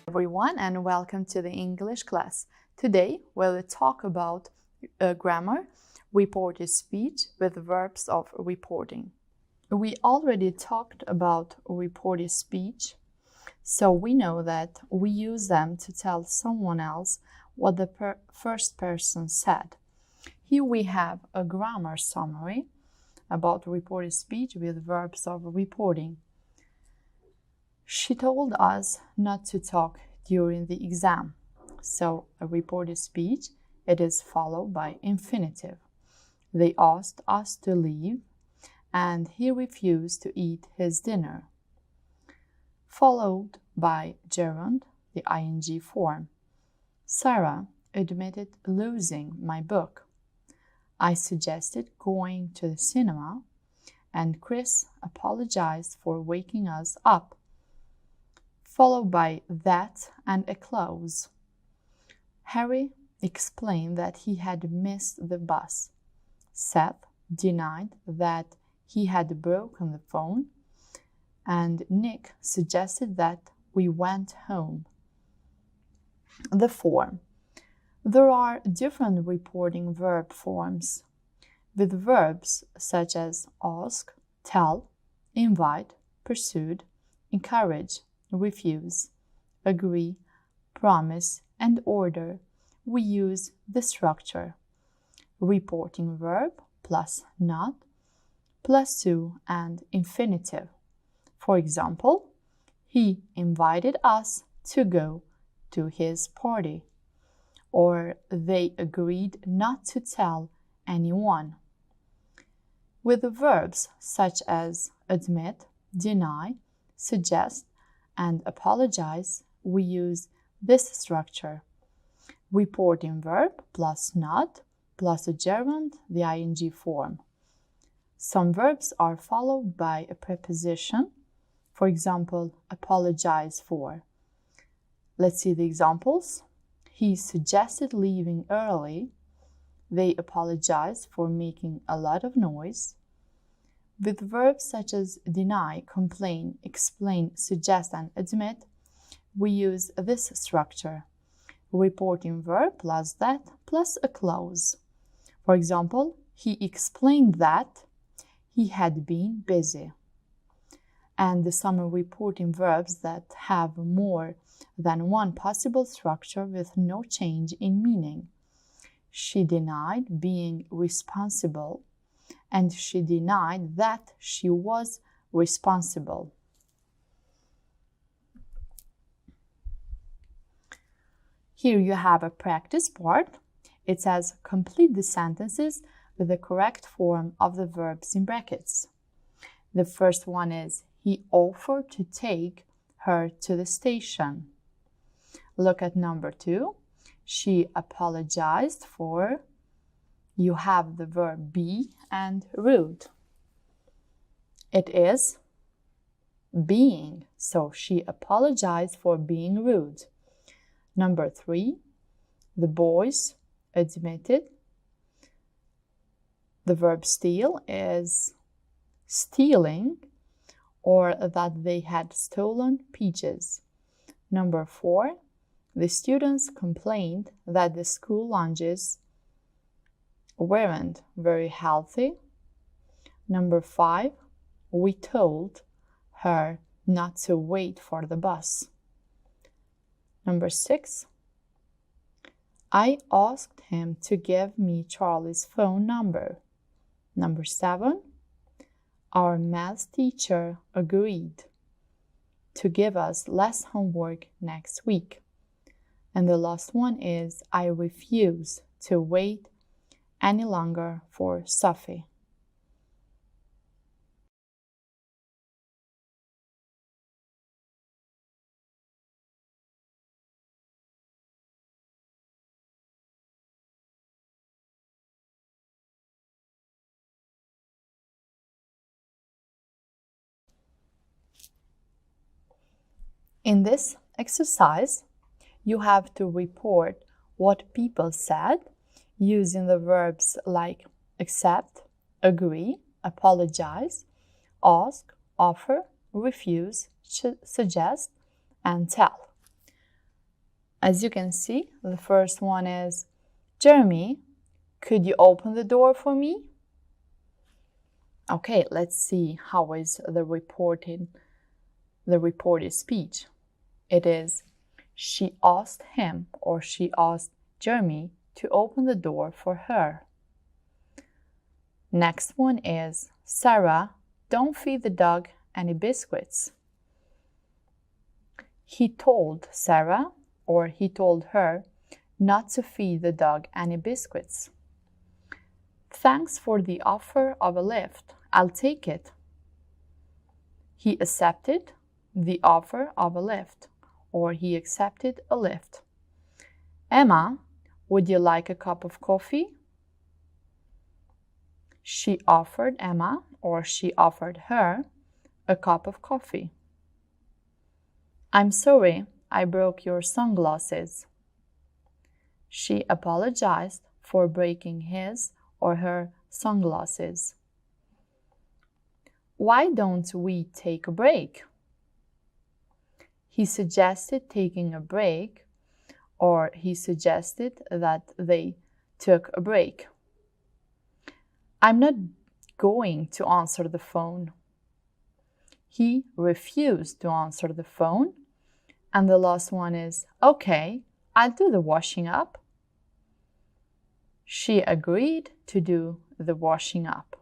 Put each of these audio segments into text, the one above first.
Everyone, and welcome to the English class. Today we'll talk about grammar, reported speech with verbs of reporting. We already talked about reported speech, so we know that we use them to tell someone else what the first person said. Here we have a grammar summary about reported speech with verbs of reporting. She told us not to talk during the exam. So a reported speech, it is followed by infinitive. They asked us to leave and he refused to eat his dinner. Followed by gerund, the ing form. Sarah admitted losing my book. I suggested going to the cinema and Chris apologized for waking us up. Followed by that and a clause. Harry explained that he had missed the bus. Seth denied that he had broken the phone, and Nick suggested that we went home. The form. There are different reporting verb forms, with verbs such as ask, tell, invite, pursued, encourage, refuse, agree, promise, and order. We use the structure reporting verb plus not plus to and infinitive. For example, he invited us to go to his party, or they agreed not to tell anyone. With the verbs such as admit, deny, suggest, and apologize, we use this structure. Reporting verb plus not plus a gerund, the ing form. Some verbs are followed by a preposition. For example, apologize for. Let's see the examples. He suggested leaving early. They apologized for making a lot of noise. With verbs such as deny, complain, explain, suggest, and admit, we use this structure. Reporting verb plus that plus a clause. For example, he explained that he had been busy. And some reporting verbs that have more than one possible structure with no change in meaning. She denied being responsible, and she denied that she was responsible. Here you have a practice part. It says complete the sentences with the correct form of the verbs in brackets. The first one is he offered to take her to the station. Look at number 2. She apologized for. You have the verb be and rude. It is being, so she apologized for being rude. Number 3, the boys admitted. The verb steal is stealing, or that they had stolen peaches. Number 4, the students complained that the school lunches weren't very healthy. Number 5, we told her not to wait for the bus. Number 6, I asked him to give me Charlie's phone number. Number 7, our math teacher agreed to give us less homework next week. And the last one is I refuse to wait any longer for Sophie. In this exercise, you have to report what people said using the verbs like accept, agree, apologize, ask, offer, refuse, suggest, and tell. As you can see, the first one is, Jeremy, could you open the door for me? Okay, let's see how is the reported speech. It is, she asked him or she asked Jeremy to open the door for her. Next one is, Sarah, don't feed the dog any biscuits. He told Sarah or he told her not to feed the dog any biscuits. Thanks for the offer of a lift. I'll take it. He accepted the offer of a lift, or he accepted a lift. Emma, would you like a cup of coffee? She offered Emma, or she offered her, a cup of coffee. I'm sorry, I broke your sunglasses. She apologized for breaking his or her sunglasses. Why don't we take a break? He suggested taking a break, or he suggested that they took a break. I'm not going to answer the phone. He refused to answer the phone. And the last one is, okay, I'll do the washing up. She agreed to do the washing up.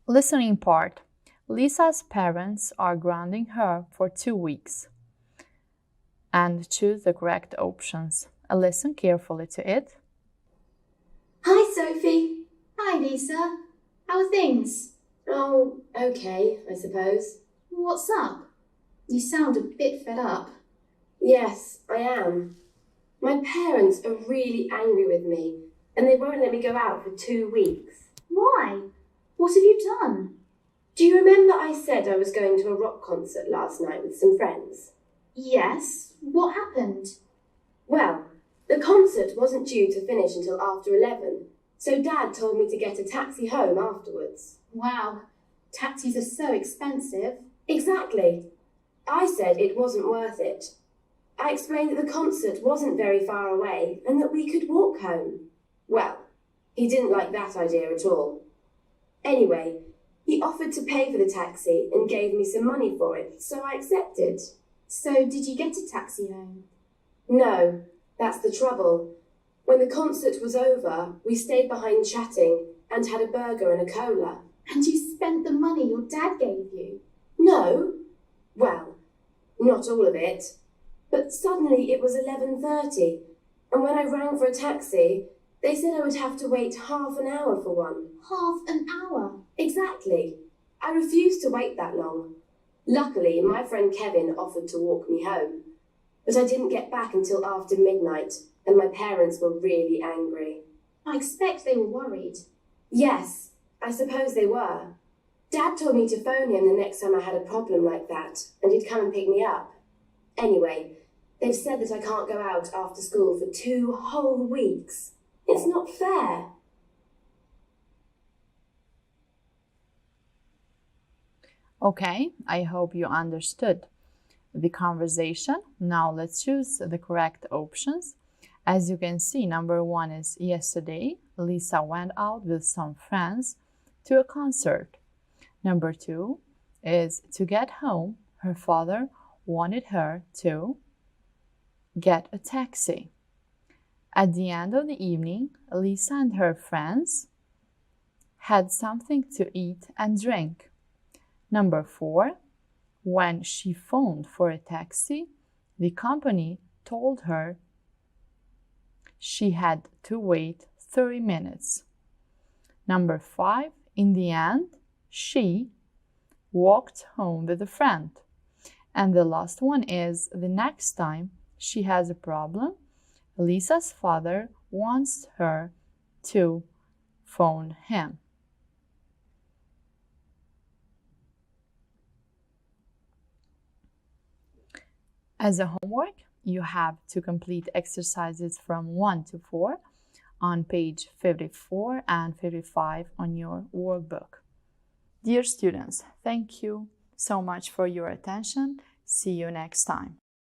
Listening part. Lisa's parents are grounding her for 2 weeks. And choose the correct options. Listen carefully to it. Hi, Sophie. Hi, Lisa. How are things? Oh, okay, I suppose. What's up? You sound a bit fed up. Yes, I am. My parents are really angry with me, and they won't let me go out for 2 weeks. Why? What have you done? Do you remember I said I was going to a rock concert last night with some friends? Yes. What happened? Well, the concert wasn't due to finish until after 11, so Dad told me to get a taxi home afterwards. Wow, taxis are so expensive. Exactly. I said it wasn't worth it. I explained that the concert wasn't very far away and that we could walk home. Well, he didn't like that idea at all. Anyway, he offered to pay for the taxi and gave me some money for it, so I accepted. So did you get a taxi home? No, that's the trouble. When the concert was over, we stayed behind chatting and had a burger and a cola. And you spent the money your dad gave you? No. Well, not all of it. But suddenly it was 11:30, and when I rang for a taxi, they said I would have to wait half an hour for one. Half an hour? Exactly. I refused to wait that long. Luckily, my friend Kevin offered to walk me home. But I didn't get back until after midnight, and my parents were really angry. I expect they were worried. Yes, I suppose they were. Dad told me to phone him the next time I had a problem like that, and he'd come and pick me up. Anyway, they've said that I can't go out after school for 2 whole weeks. It's not fair. Okay, I hope you understood the conversation. Now let's choose the correct options. As you can see, number 1 is yesterday, Lisa went out with some friends to a concert. Number 2 is to get home, her father wanted her to get a taxi. At the end of the evening, Lisa and her friends had something to eat and drink. Number 4, when she phoned for a taxi, the company told her she had to wait 30 minutes. Number 5, in the end, she walked home with a friend. And the last one is, the next time she has a problem, Lisa's father wants her to phone him. As a homework, you have to complete exercises from 1 to 4 on page 54 and 55 on your workbook. Dear students, thank you so much for your attention. See you next time.